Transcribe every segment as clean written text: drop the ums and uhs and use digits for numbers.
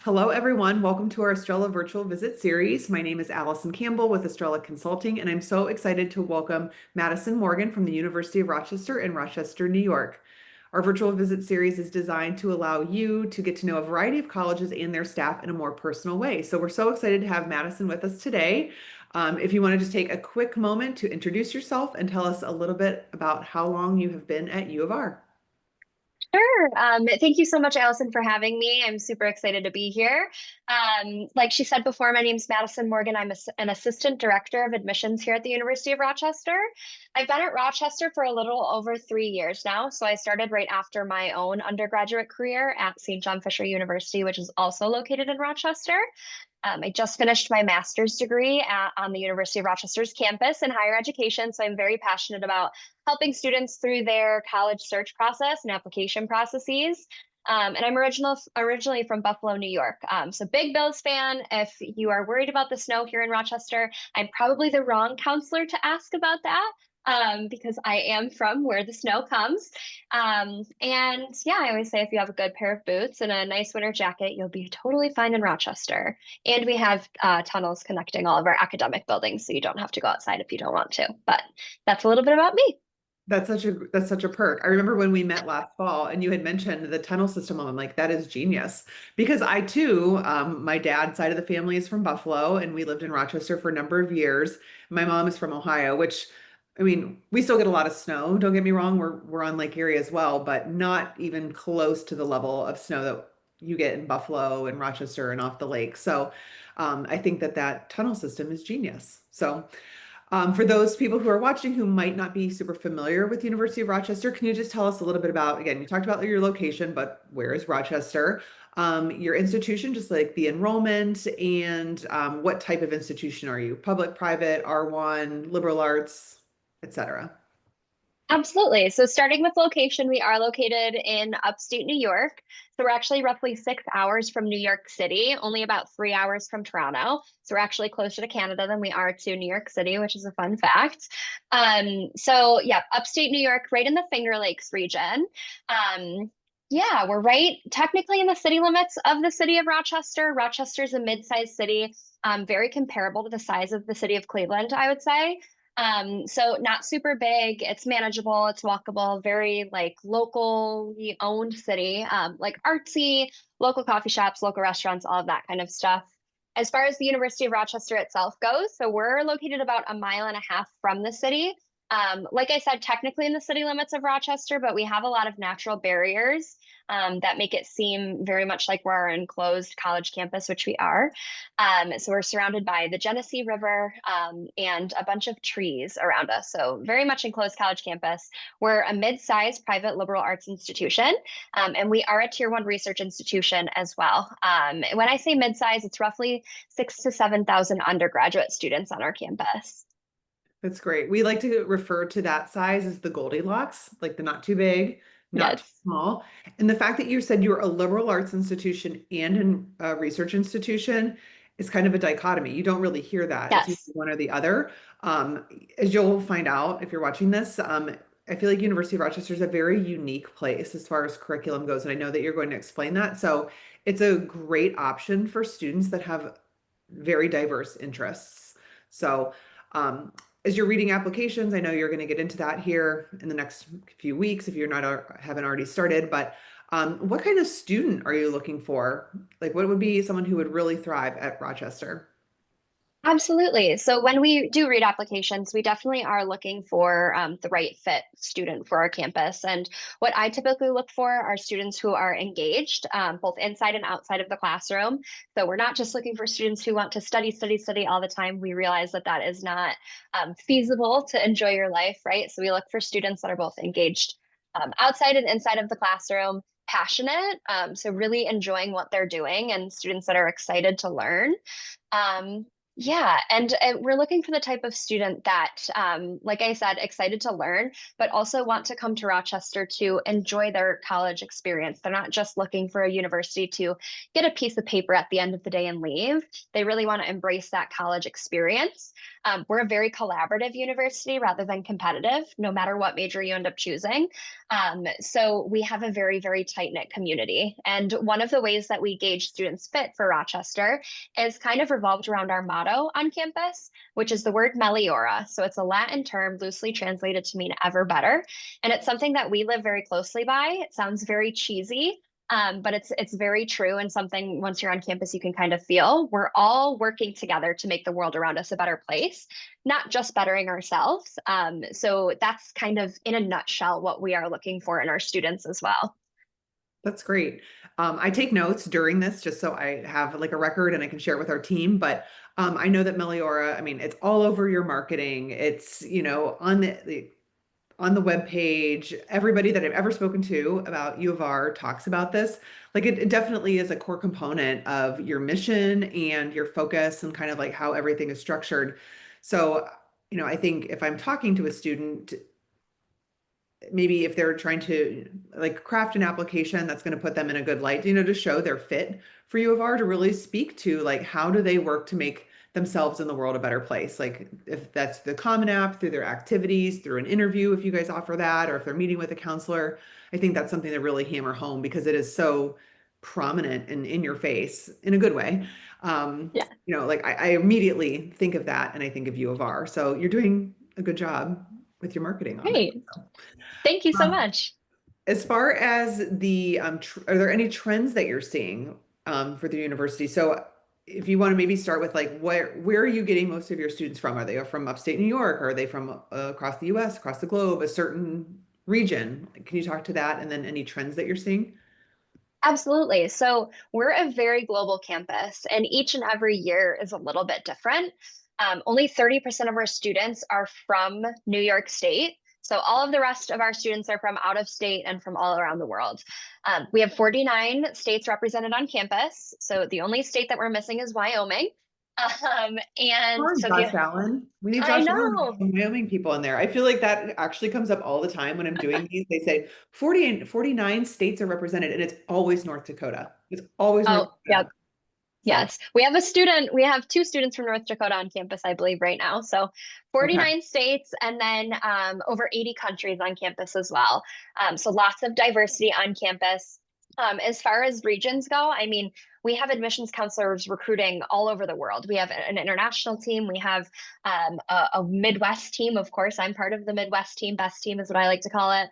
Hello, everyone. Welcome to our Estrella Virtual Visit Series. My name is Allison Campbell with Estrella Consulting, and I'm so excited to welcome Madison Morgan from the University of Rochester in Rochester, New York. Our virtual visit series is designed to allow you to get to know a variety of colleges and their staff in a more personal way. So we're so excited to have Madison with us today. If you want to just take a quick moment to introduce yourself and tell us a little bit about how long you have been at U of R. Sure. Thank you so much, Allison, for having me. I'm super excited to be here. Like she said before, my name's Madison Morgan. I'm an assistant director of admissions here at the University of Rochester. I've been at Rochester for a little over 3 years now. So I started right after my own undergraduate career at St. John Fisher University, which is also located in Rochester. I just finished my master's degree on the University of Rochester's campus in higher education. So I'm very passionate about helping students through their college search process and application processes. And I'm originally from Buffalo, New York. So big Bills fan. If you are worried about the snow here in Rochester, I'm probably the wrong counselor to ask about that. Because I am from where the snow comes. And yeah, I always say if you have a good pair of boots and a nice winter jacket, you'll be totally fine in Rochester. And we have tunnels connecting all of our academic buildings, so you don't have to go outside if you don't want to. But that's a little bit about me. That's such a perk. I remember when we met last fall and you had mentioned the tunnel system. I'm like, that is genius. Because I too, my dad's side of the family is from Buffalo and we lived in Rochester for a number of years. My mom is from Ohio, which I mean, we still get a lot of snow. Don't get me wrong, we're on Lake Erie as well, but not even close to the level of snow that you get in Buffalo and Rochester and off the lake. So I think that that tunnel system is genius. So for those people who are watching who might not be super familiar with University of Rochester, can you just tell us a little bit about, again, you talked about your location, but where is Rochester? Your institution, just like the enrollment and what type of institution are you? Public, private, R1, liberal arts, etc. Absolutely. So, starting with location, we are located in upstate New York. So, we're actually roughly 6 hours from New York City, only about 3 hours from Toronto. So, we're actually closer to Canada than we are to New York City, which is a fun fact. So, yeah, upstate New York, right in the Finger Lakes region. Yeah, we're right technically in the city limits of the city of Rochester. Rochester is a mid-sized city, very comparable to the size of the city of Cleveland, I would say. So not super big. It's manageable. It's walkable. Very like locally owned city. Like artsy, local coffee shops, local restaurants, all of that kind of stuff. As far as the University of Rochester itself goes, so we're located about a mile and a half from the city. Like I said, technically in the city limits of Rochester, but we have a lot of natural barriers that make it seem very much like we're an enclosed college campus, which we are. So we're surrounded by the Genesee River and a bunch of trees around us. So very much enclosed college campus. We're a mid-sized private liberal arts institution, and we are a tier one research institution as well. When I say mid-size, it's roughly 6 to 7,000 undergraduate students on our campus. That's great. We like to refer to that size as the Goldilocks, like the not too big, not too Yes. small. And the fact that you said you're a liberal arts institution and a research institution is kind of a dichotomy. You don't really hear that. It's Yes. usually one or the other. Um, as you'll find out if you're watching this, I feel like University of Rochester is a very unique place as far as curriculum goes, and I know that you're going to explain that. So it's a great option for students that have very diverse interests. So as you're reading applications, I know you're going to get into that here in the next few weeks if you're not haven't already started, but what kind of student are you looking for? Like what would be someone who would really thrive at Rochester? Absolutely. So when we do read applications, we definitely are looking for the right fit student for our campus. And what I typically look for are students who are engaged, both inside and outside of the classroom. So we're not just looking for students who want to study, study, study all the time. We realize that that is not feasible to enjoy your life, right? So we look for students that are both engaged outside and inside of the classroom, passionate, so really enjoying what they're doing, and students that are excited to learn. Um, Yeah, and we're looking for the type of student that, like I said, excited to learn, but also want to come to Rochester to enjoy their college experience. They're not just looking for a university to get a piece of paper at the end of the day and leave. They really want to embrace that college experience. We're a very collaborative university rather than competitive, no matter what major you end up choosing. So we have a very, very tight-knit community. And one of the ways that we gauge students' fit for Rochester is kind of revolved around our motto on campus, which is the word meliora. So it's a Latin term loosely translated to mean ever better. And it's something that we live very closely by. It sounds very cheesy, but it's very true and something once you're on campus you can kind of feel. We're all working together to make the world around us a better place, not just bettering ourselves. So that's kind of in a nutshell what we are looking for in our students as well. That's great. I take notes during this just so I have like a record and I can share it with our team. But I know that Meliora, I mean, it's all over your marketing. It's, on on the web page. Everybody that I've ever spoken to about U of R talks about this. Like it definitely is a core component of your mission and your focus and kind of like how everything is structured. So, I think if I'm talking to a student, maybe if they're trying to like craft an application that's going to put them in a good light, to show their fit for U of R, to really speak to like how do they work to make themselves in the world a better place. Like if that's the Common App, through their activities, through an interview, if you guys offer that, or if they're meeting with a counselor, I think that's something to really hammer home because it is so prominent and in your face in a good way. Yeah, Like I immediately think of that and I think of U of R. So you're doing a good job with your marketing on it. great. Thank you so Um, much. as far as the, are there any trends that you're seeing for the university? So if you want to maybe start with like where are you getting most of your students from? Are they from upstate New York? Or are they from across the US, across the globe, a certain region? Can you talk to that? And then any trends that you're seeing? Absolutely. So we're a very global campus, and each and every year is a little bit different. Only 30% of our students are from New York State. So all of the rest of our students are from out of state and from all around the world. We have 49 states represented on campus. So the only state that we're missing is Wyoming. And Darn, so if you, Josh Allen. We need I Josh Allen, know. some Wyoming people in there. I feel like that actually comes up all the time when I'm doing these. They say 40 and 49 states are represented, and it's always North Dakota. It's always North Oh, yeah. Dakota. So, Yes, we have two students from North Dakota on campus, I believe, right now. So okay. 49 states and then over 80 countries on campus as well. So lots of diversity on campus. As far as regions go, I mean, we have admissions counselors recruiting all over the world. We have an international team. We have a Midwest team. Of course, I'm part of the Midwest team. Best team is what I like to call it.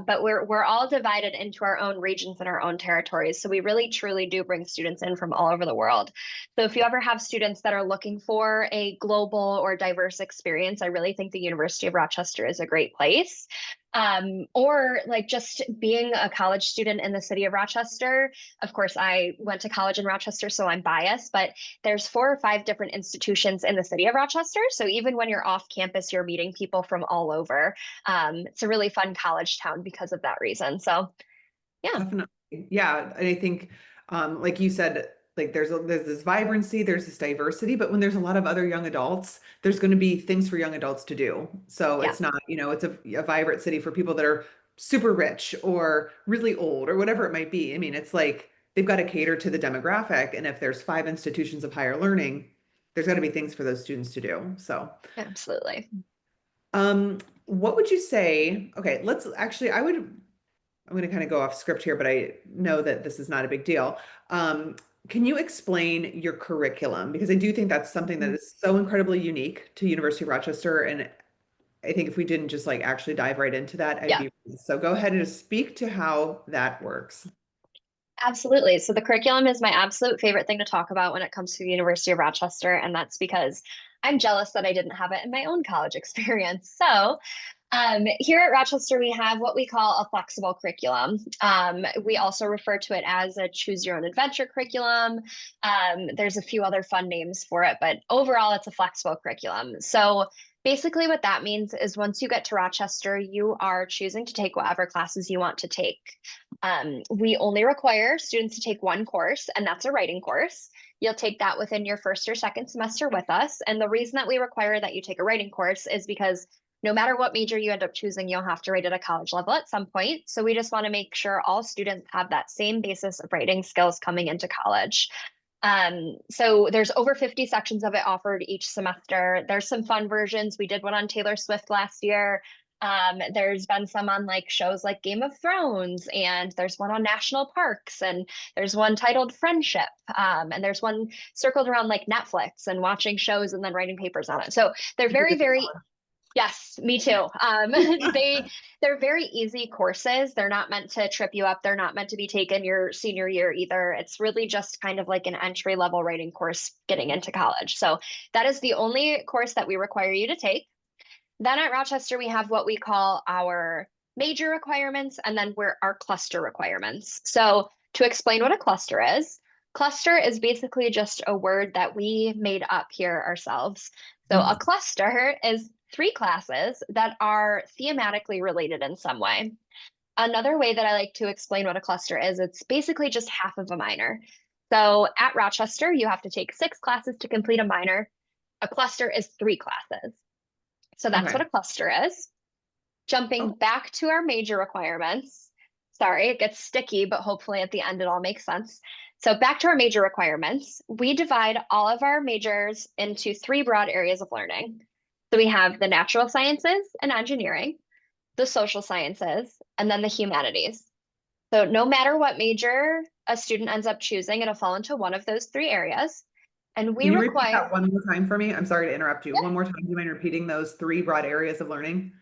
But we're all divided into our own regions and our own territories. So we really truly do bring students in from all over the world. So if you ever have students that are looking for a global or diverse experience, I really think the University of Rochester is a great place. Or like just being a college student in the city of Rochester. Of course, I went to college in Rochester, so I'm biased, but there's 4 or 5 different institutions in the city of Rochester. So even when you're off campus, you're meeting people from all over. It's a really fun college town because of that reason. So yeah, Definitely. Yeah. And I think, like you said, like there's this vibrancy, there's this diversity, but when there's a lot of other young adults, there's going to be things for young adults to do. So yeah, it's not, it's a vibrant city for people that are super rich or really old or whatever it might be. I mean, it's like they've got to cater to the demographic. And if there's 5 institutions of higher learning, there's got to be things for those students to do. So, absolutely. what would you say? Okay, let's actually, I'm going to kind of go off script here, but I know that this is not a big deal. Can you explain your curriculum? Because I do think that's something that is so incredibly unique to University of Rochester. And I think if we didn't just like actually dive right into that, I'd Yeah. be so go ahead and just speak to how that works. Absolutely. So the curriculum is my absolute favorite thing to talk about when it comes to the University of Rochester, and that's because I'm jealous that I didn't have it in my own college experience. So here at Rochester, we have what we call a flexible curriculum. We also refer to it as a choose your own adventure curriculum. There's a few other fun names for it, but overall, it's a flexible curriculum. So basically, what that means is once you get to Rochester, you are choosing to take whatever classes you want to take. We only require students to take one course, and that's a writing course. You'll take that within your first or second semester with us. And the reason that we require that you take a writing course is because no matter what major you end up choosing, you'll have to write at a college level at some point. So we just want to make sure all students have that same basis of writing skills coming into college. So there's over 50 sections of it offered each semester. There's some fun versions. We did one on Taylor Swift last year. There's been some on like shows like Game of Thrones, and there's one on national parks, and there's one titled Friendship, and there's one circled around like Netflix and watching shows and then writing papers on it. So they're very, very, yes, me too. They're very easy courses. They're not meant to trip you up. They're not meant to be taken your senior year either. It's really just kind of like an entry level writing course getting into college. So that is the only course that we require you to take. Then at Rochester, we have what we call our major requirements, and then we're our cluster requirements. So to explain what a cluster is basically just a word that we made up here ourselves. So a cluster is 3 classes that are thematically related in some way. Another way that I like to explain what a cluster is, it's basically just half of a minor. So at Rochester, you have to take 6 classes to complete a minor. A cluster is 3 classes. So that's Okay. what a cluster is. Jumping Oh, back to our major requirements. Sorry, it gets sticky, but hopefully at the end it all makes sense. So back to our major requirements, we divide all of our majors into 3 broad areas of learning. So we have the natural sciences and engineering, the social sciences, and then the humanities. So no matter what major a student ends up choosing, it'll fall into one of those 3 areas. And we can you repeat require, that one more time for me? I'm sorry to interrupt you. yeah, One more time. Do you mind repeating those 3 broad areas of learning?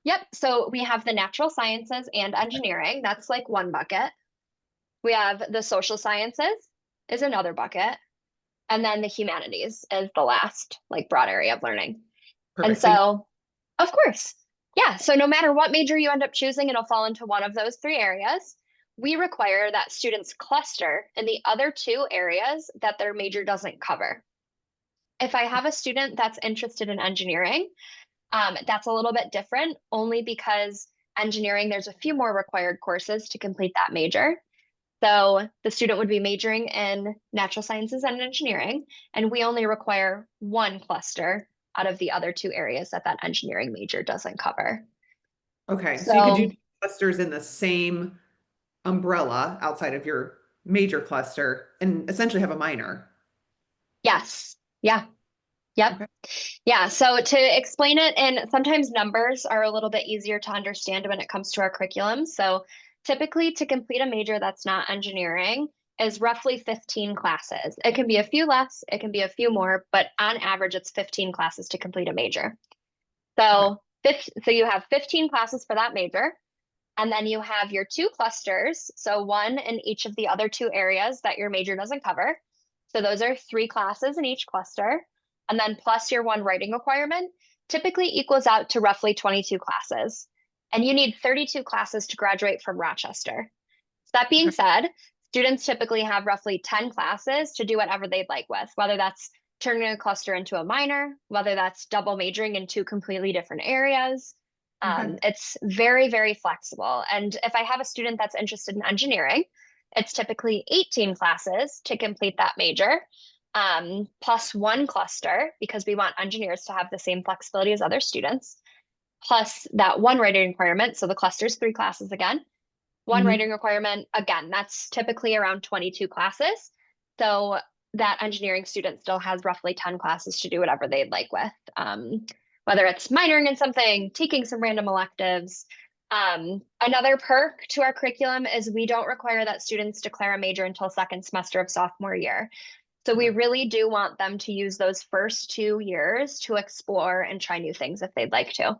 yep. So we have the natural sciences and engineering. That's like one bucket. We have the social sciences is another bucket. And then the humanities is the last like broad area of learning. And Perfect. Thank so, of course, yeah. So no matter what major you end up choosing, it'll fall into one of those 3 areas. We require that students cluster in the other 2 areas that their major doesn't cover. If I have a student that's interested in engineering, that's a little bit different only because engineering, there's a few more required courses to complete that major. So the student would be majoring in natural sciences and engineering, and we only require one cluster out of the other 2 areas that that engineering major doesn't cover. Okay. So you could do So clusters in the same umbrella outside of your major cluster and essentially have a minor. yes, yeah, yep. Okay. Yeah, so to explain it, and sometimes numbers are a little bit easier to understand when it comes to our curriculum. So typically, to complete a major that's not engineering is roughly 15 classes. It can be a few less, it can be a few more, but on average, it's 15 classes to complete a major. Okay. So you have 15 classes for that major, and then you have your 2 clusters. So one in each of the other 2 areas that your major doesn't cover. So those are 3 classes in each cluster. And then plus your one writing requirement typically equals out to roughly 22 classes. And you need 32 classes to graduate from Rochester. That being Okay. said, students typically have roughly 10 classes to do whatever they'd like with, whether that's turning a cluster into a minor, whether that's double majoring in 2 completely different areas. Okay. It's very, very flexible. And if I have a student that's interested in engineering, it's typically 18 classes to complete that major, plus one cluster, because we want engineers to have the same flexibility as other students, plus that one writing requirement. So the cluster is 3 classes again. One Hmm. writing requirement, again, that's typically around 22 classes. So that engineering student still has roughly 10 classes to do whatever they'd like with, whether it's minoring in something, taking some random electives. Another perk to our curriculum is we don't require that students declare a major until second semester of sophomore year. So we Okay. really do want them to use those first 2 years to explore and try new things if they'd like to.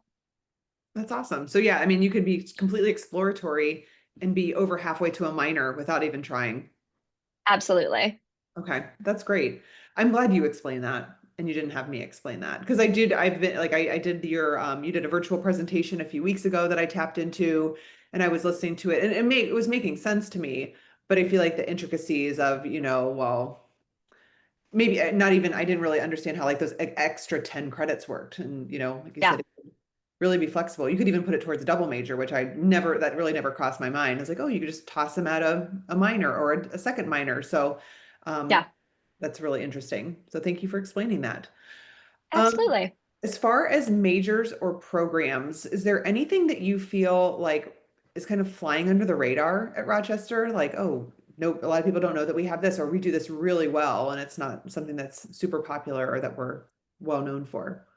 That's awesome. So yeah, I mean, you could be completely exploratory and be over halfway to a minor without even trying. Absolutely. Okay, that's great. I'm glad you explained that and you didn't have me explain that because I've been like I did your you did a virtual presentation a few weeks ago that I tapped into and I was listening to it and it was making sense to me, but I feel like the intricacies of, well, maybe not even I didn't really understand how like those extra 10 credits worked and like you Yeah. said really be flexible. You could even put it towards a double major, which that really never crossed my mind. I was like, oh, you could just toss them at a minor or a second minor. So um, Yeah, that's really interesting. So thank you for explaining that. Um, absolutely. as far as majors or programs, is there anything that you feel like is kind of flying under the radar at Rochester? Like, oh, no, a lot of people don't know that we have this, or we do this really well, and it's not something that's super popular or that we're well known for.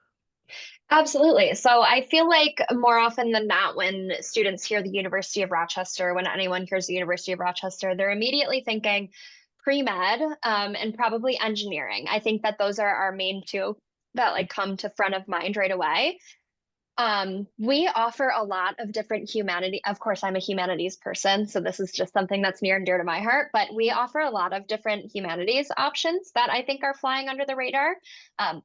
Absolutely. So I feel like more often than not, when students hear the University of Rochester, when anyone hears the University of Rochester, they're immediately thinking pre-med, and probably engineering. I think that those are our main two that like come to front of mind right away. We offer a lot of different humanity. Of course, I'm a humanities person, so this is just something that's near and dear to my heart, but we offer a lot of different humanities options that I think are flying under the radar.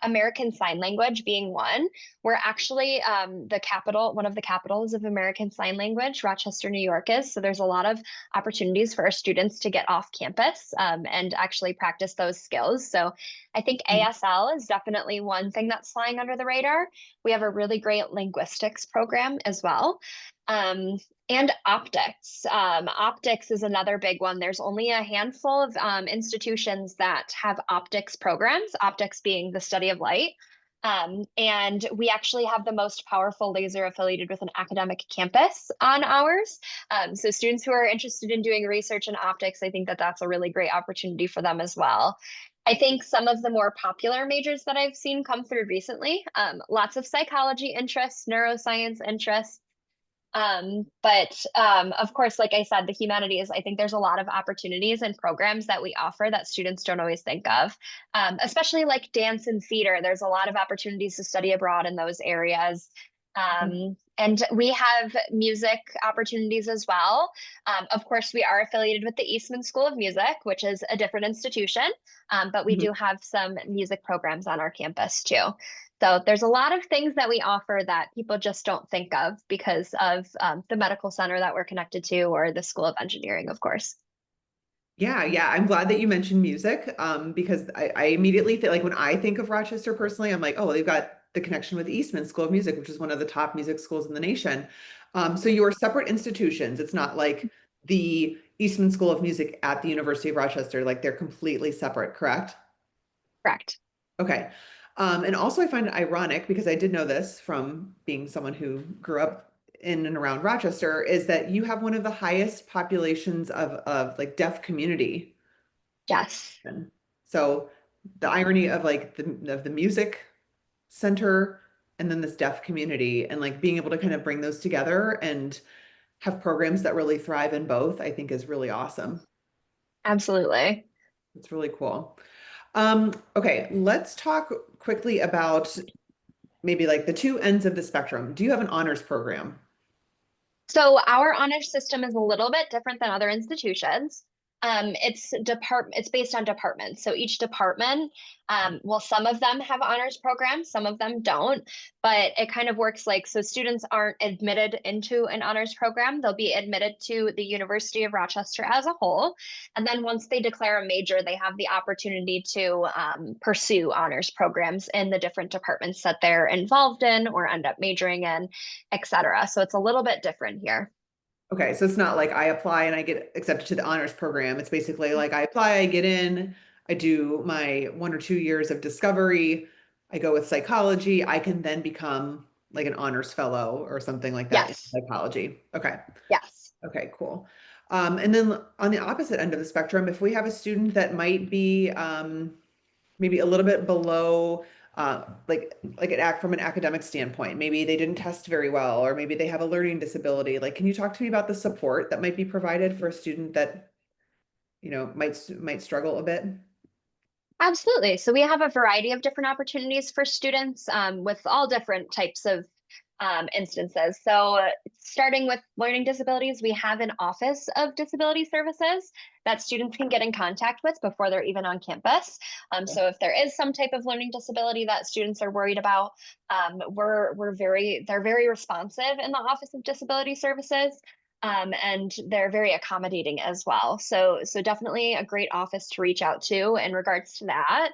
American Sign Language being one. We're actually the capital, one of the capitals of American Sign Language, Rochester, New York is. So there's a lot of opportunities for our students to get off campus and actually practice those skills. So I think ASL is definitely one thing that's flying under the radar. We have a really great linguistics program as well. Um, and optics. Optics is another big one. There's only a handful of institutions that have optics programs, optics being the study of light. And we actually have the most powerful laser affiliated with an academic campus on ours. So students who are interested in doing research in optics, I think that that's a really great opportunity for them as well. I think some of the more popular majors that I've seen come through recently, lots of psychology interests, neuroscience interests. But of course, like I said, the humanities, I think there's a lot of opportunities and programs that we offer that students don't always think of, especially like dance and theater. There's a lot of opportunities to study abroad in those areas. And we have music opportunities as well. Of course, we are affiliated with the Eastman School of Music, which is a different institution, but we Mhm. do have some music programs on our campus too. So there's a lot of things that we offer that people just don't think of because of the medical center that we're connected to or the School of Engineering, of course. Yeah, yeah. I'm glad that you mentioned music, because I immediately feel like when I think of Rochester personally, I'm like, oh, well, they've got the connection with Eastman School of Music, which is one of the top music schools in the nation. So you're separate institutions. It's not like the Eastman School of Music at the University of Rochester, like they're completely separate, correct? Correct. Okay. And also I find it ironic because I did know this from being someone who grew up in and around Rochester, is that you have one of the highest populations of like deaf community. Yes. And so the irony of like the music center and then this deaf community and like being able to kind of bring those together and have programs that really thrive in both, I think is really awesome. Absolutely. It's really cool. Okay, let's talk quickly about maybe like the two ends of the spectrum. Do you have an honors program? So our honor system is a little bit different than other institutions. It's based on departments. So each department, well, some of them have honors programs, some of them don't, but it kind of works like so students aren't admitted into an honors program. They'll be admitted to the University of Rochester as a whole. And then once they declare a major, they have the opportunity to pursue honors programs in the different departments that they're involved in or end up majoring in, etc. So it's a little bit different here. Okay, so it's not like I apply and I get accepted to the honors program. It's basically like I apply, I get in, I do my 1 or 2 years of discovery, I go with psychology, I can then become like an honors fellow or something like that in Yes. psychology. Okay. Yes. Okay, cool. And then on the opposite end of the spectrum, if we have a student that might be maybe a little bit below, like an act from an academic standpoint, maybe they didn't test very well, or maybe they have a learning disability. Like, can you talk to me about the support that might be provided for a student that, might struggle a bit? Absolutely. So we have a variety of different opportunities for students with all different types of instances. So starting with learning disabilities, we have an Office of Disability Services that students can get in contact with before they're even on campus. So if there is some type of learning disability that students are worried about, they're very responsive in the Office of Disability Services. and they're very accommodating as well. So definitely a great office to reach out to in regards to that.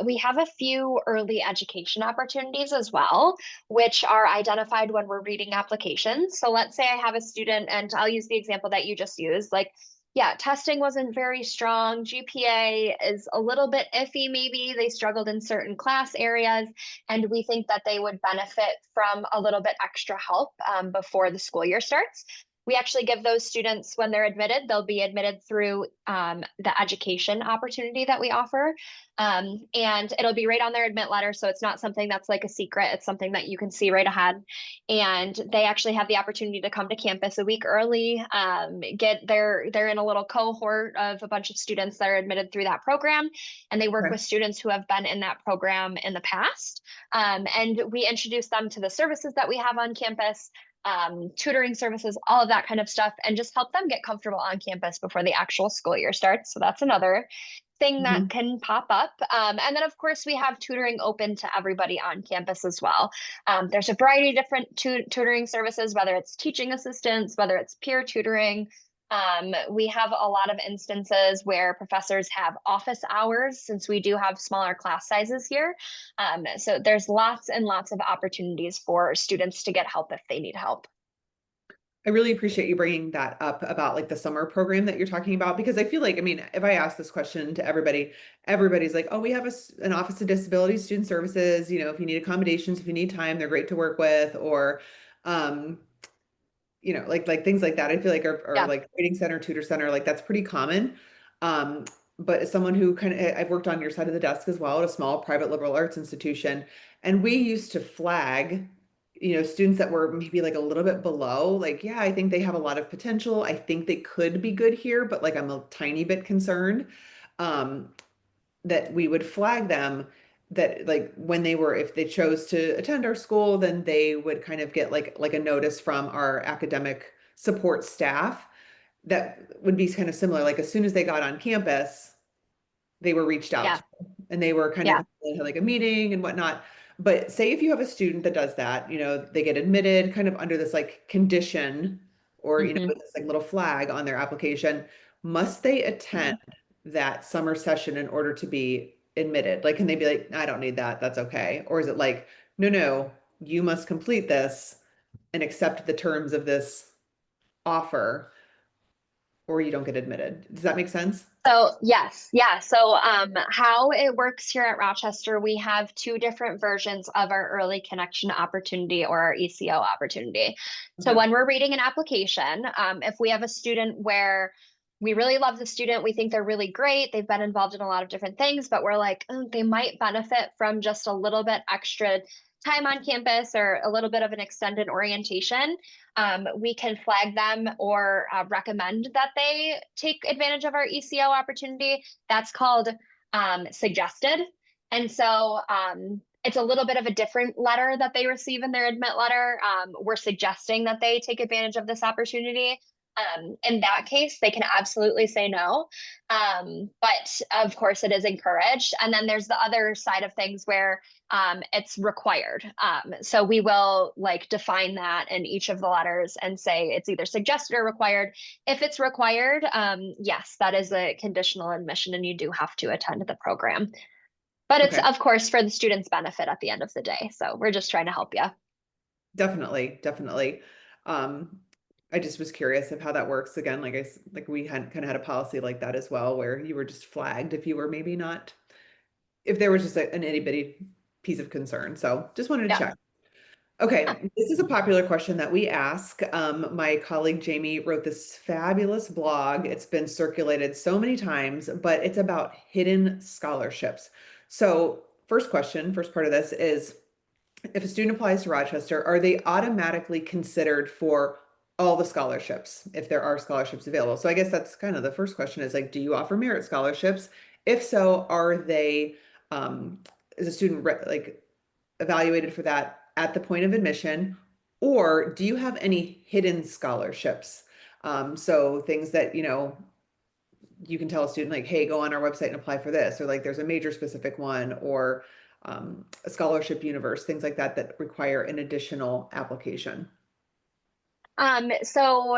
We have a few early education opportunities as well, which are identified when we're reading applications. So let's say I have a student, and I'll use the example that you just used, like, yeah, testing wasn't very strong. GPA is a little bit iffy, maybe. They struggled in certain class areas, and we think that they would benefit from a little bit extra help before the school year starts. We actually give those students, when they're admitted, they'll be admitted through the education opportunity that we offer. And it'll be right on their admit letter. So it's not something that's like a secret. It's something that you can see right ahead. And they actually have the opportunity to come to campus a week early, they're in a little cohort of a bunch of students that are admitted through that program. And they work Okay. with students who have been in that program in the past. And we introduce them to the services that we have on campus, tutoring services, all of that kind of stuff, and just help them get comfortable on campus before the actual school year starts. So that's another thing that Mhm. can pop up. And then, of course, we have tutoring open to everybody on campus as well. There's a variety of different tutoring services, whether it's teaching assistants, whether it's peer tutoring. We have a lot of instances where professors have office hours since we do have smaller class sizes here. So there's lots and lots of opportunities for students to get help if they need help. I really appreciate you bringing that up about like the summer program that you're talking about because I feel like, I mean, if I ask this question to everybody, everybody's like, oh, we have an Office of Disability Student Services. If you need accommodations, if you need time, they're great to work with, or, um, like things like that. I feel like are Yeah. like Waiting Center, Tutor Center, like that's pretty common. Um, but as someone who I've worked on your side of the desk as well at a small private liberal arts institution, and we used to flag, students that were maybe like a little bit below, like, yeah, I think they have a lot of potential. I think they could be good here, but like I'm a tiny bit concerned. Um, that we would flag them that like when they were if they chose to attend our school then they would kind of get like a notice from our academic support staff that would be kind of similar like as soon as they got on campus they were reached out Yeah. to and they were kind of Yeah. had like a meeting and whatnot. But say if you have a student that does that, they get admitted kind of under this like condition or, Hmm. with this like little flag on their application, must they attend that summer session in order to be admitted? Like, can they be like, I don't need that, that's okay? Or is it like, no, no, you must complete this and accept the terms of this offer or you don't get admitted? Does that make sense? So yes, yeah. So how it works here at Rochester, we have two different versions of our early connection opportunity or our ECO opportunity. So Okay. when we're reading an application, if we have a student where we really love the student, we think they're really great, they've been involved in a lot of different things, but we're like, "Oh, they might benefit from just a little bit extra time on campus or a little bit of an extended orientation." We can flag them or recommend that they take advantage of our ECO opportunity. That's called suggested. And so it's a little bit of a different letter that they receive in their admit letter. We're suggesting that they take advantage of this opportunity. In that case, they can absolutely say no. But of course, it is encouraged. And then there's the other side of things where it's required. So we will like define that in each of the letters and say it's either suggested or required. If it's required, yes, that is a conditional admission and you do have to attend the program. But it's Okay. of course for the student's benefit at the end of the day. So we're just trying to help you. Definitely, definitely. Um, I just was curious of how that works. Again, like we had kind of had a policy like that as well, where you were just flagged if you were maybe not, if there was just an itty bitty piece of concern. So just wanted to Yeah. check. Okay, this is a popular question that we ask. My colleague Jamie wrote this fabulous blog. It's been circulated so many times, but it's about hidden scholarships. So, first question, first part of this is if a student applies to Rochester, are they automatically considered for all the scholarships if there are scholarships available? So I guess that's kind of the first question is like, do you offer merit scholarships? If so, are they, is a student like evaluated for that at the point of admission? Or do you have any hidden scholarships? So things that, you can tell a student like, hey, go on our website and apply for this, or like there's a major specific one, or a scholarship universe, things like that that require an additional application. So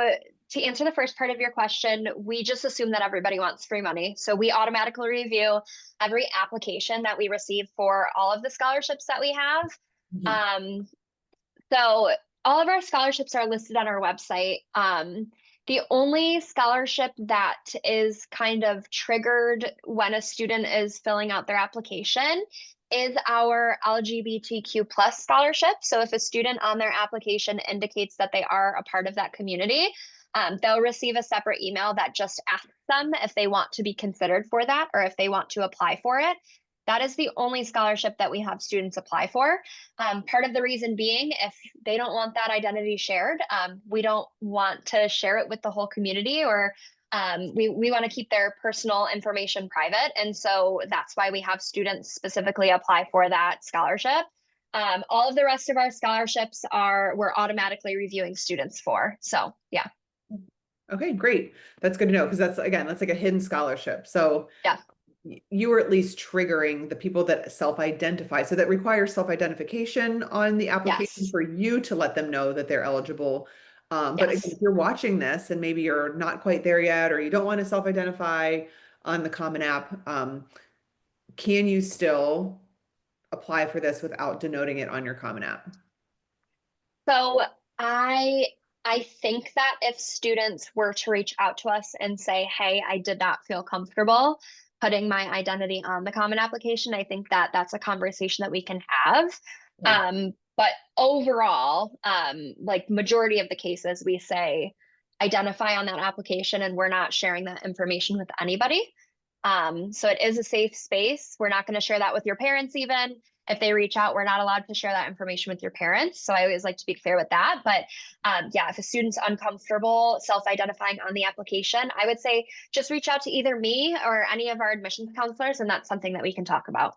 to answer the first part of your question, we just assume that everybody wants free money. So we automatically review every application that we receive for all of the scholarships that we have. Mhm. Um, so all of our scholarships are listed on our website. The only scholarship that is kind of triggered when a student is filling out their application is our LGBTQ plus scholarship. So if a student on their application indicates that they are a part of that community, they'll receive a separate email that just asks them if they want to be considered for that or if they want to apply for it. That is the only scholarship that we have students apply for. Part of the reason being, if they don't want that identity shared, we don't want to share it with the whole community, or we want to keep their personal information private. And so that's why we have students specifically apply for that scholarship. All of the rest of our scholarships we're automatically reviewing students for. So yeah, Okay, great. That's good to know because that's like a hidden scholarship. So yeah, you are at least triggering the people that self-identify. So that requires self-identification on the application yes, for you to let them know that they're eligible. But again, yes. if you're watching this and maybe you're not quite there yet, or you don't want to self-identify on the Common App, can you still apply for this without denoting it on your Common App? So I I think that if students were to reach out to us and say, "Hey, I did not feel comfortable putting my identity on the common application," I think that that's a conversation that we can have. Yeah. But overall, like majority of the cases, we say identify on that application, and we're not sharing that information with anybody. So it is a safe space. We're not going to share that with your parents, even if they reach out, we're not allowed to share that information with your parents. So I always like to be fair with that. But yeah, if a student's uncomfortable self-identifying on the application, I would say just reach out to either me or any of our admissions counselors, and that's something that we can talk about.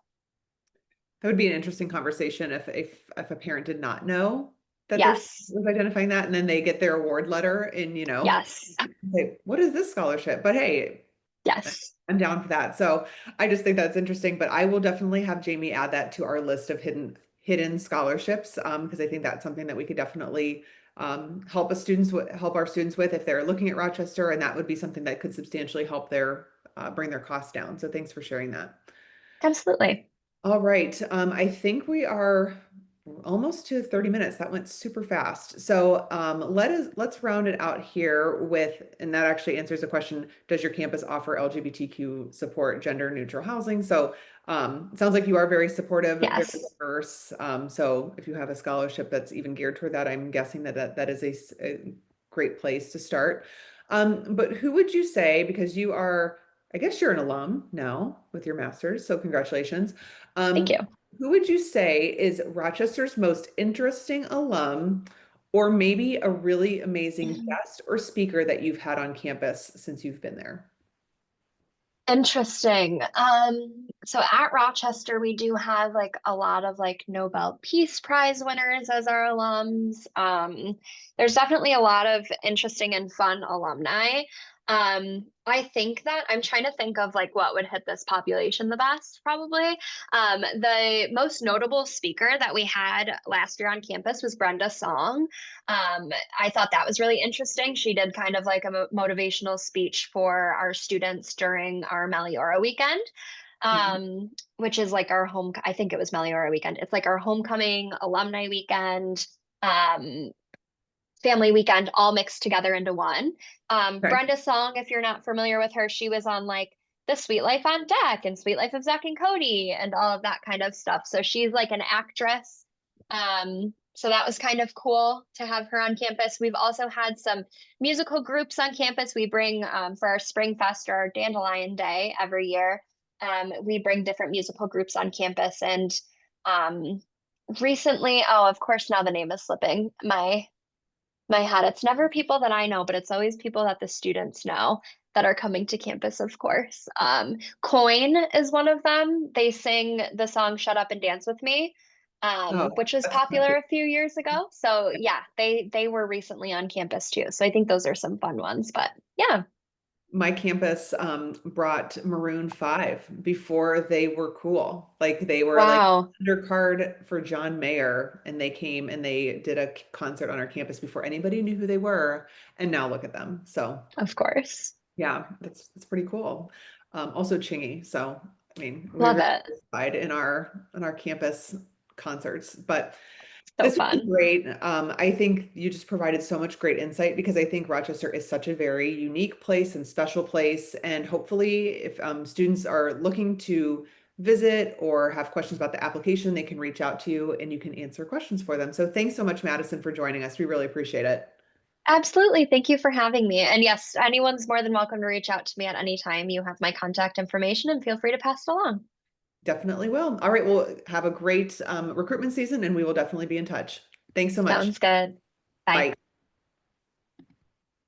That would be an interesting conversation if a parent did not know that their student Yes. was identifying that, and then they get their award letter and Yes. say, what is this scholarship? But hey, Yes. I'm down for that. So I just think that's interesting. But I will definitely have Jamie add that to our list of hidden scholarships, because I think that's something that we could definitely help our students with if they're looking at Rochester, and that would be something that could substantially help their bring their costs down. So thanks for sharing that. Absolutely. All right. I think we are almost to 30 minutes. That went super fast. So let's round it out here with, and that actually answers the question, does your campus offer LGBTQ support, gender neutral housing? So it sounds like you are very supportive, very Yes. diverse. So if you have a scholarship that's even geared toward that, I'm guessing that is a great place to start. But who would you say, because you are, I guess you're an alum now with your master's, so congratulations. Thank Um, you. who would you say is Rochester's most interesting alum, or maybe a really amazing guest or speaker that you've had on campus since you've been there? Interesting. So at Rochester, we do have like a lot of like Nobel Peace Prize winners as our alums. There's definitely a lot of interesting and fun alumni. I think that I'm trying to think of like what would hit this population the best, probably. The most notable speaker that we had last year on campus was Brenda Song. I thought that was really interesting. She did kind of like a motivational speech for our students during our Meliora weekend, Mhm. which is like our home. I think it was Meliora weekend. It's like our homecoming alumni weekend, um, family weekend, all mixed together into one. Okay. Brenda Song, if you're not familiar with her, she was on like the Sweet Life on Deck and Sweet Life of Zach and Cody and all of that kind of stuff. So she's like an actress. So that was kind of cool to have her on campus. We've also had some musical groups on campus. We bring for our Spring Fest or our Dandelion Day every year. We bring different musical groups on campus, and um, recently, oh, of course, now the name is slipping my head. It's never people that I know, but it's always people that the students know that are coming to campus, of course. Coin is one of them. They sing the song Shut Up and Dance with Me, Oh, which was that's popular a few years ago. So yeah, they were recently on campus too. So I think those are some fun ones. But yeah. My campus brought Maroon 5 before they were cool. Like they were like Wow, undercard for John Mayer, and they came and they did a concert on our campus before anybody knew who they were. And now look at them. So of course. yeah, that's pretty cool. Also Chingy. So I mean, we Love really it. pride in our campus concerts. But So this has been fun. great. I think you just provided so much great insight because I think Rochester is such a very unique place and special place. And hopefully, if students are looking to visit or have questions about the application, they can reach out to you and you can answer questions for them. So thanks so much, Madison, for joining us. We really appreciate it. Absolutely. Thank you for having me. And yes, anyone's more than welcome to reach out to me at any time. You have my contact information and feel free to pass it along. Definitely will. All right, well, have a great recruitment season and we will definitely be in touch. Thanks so much. Sounds good. Bye. Bye.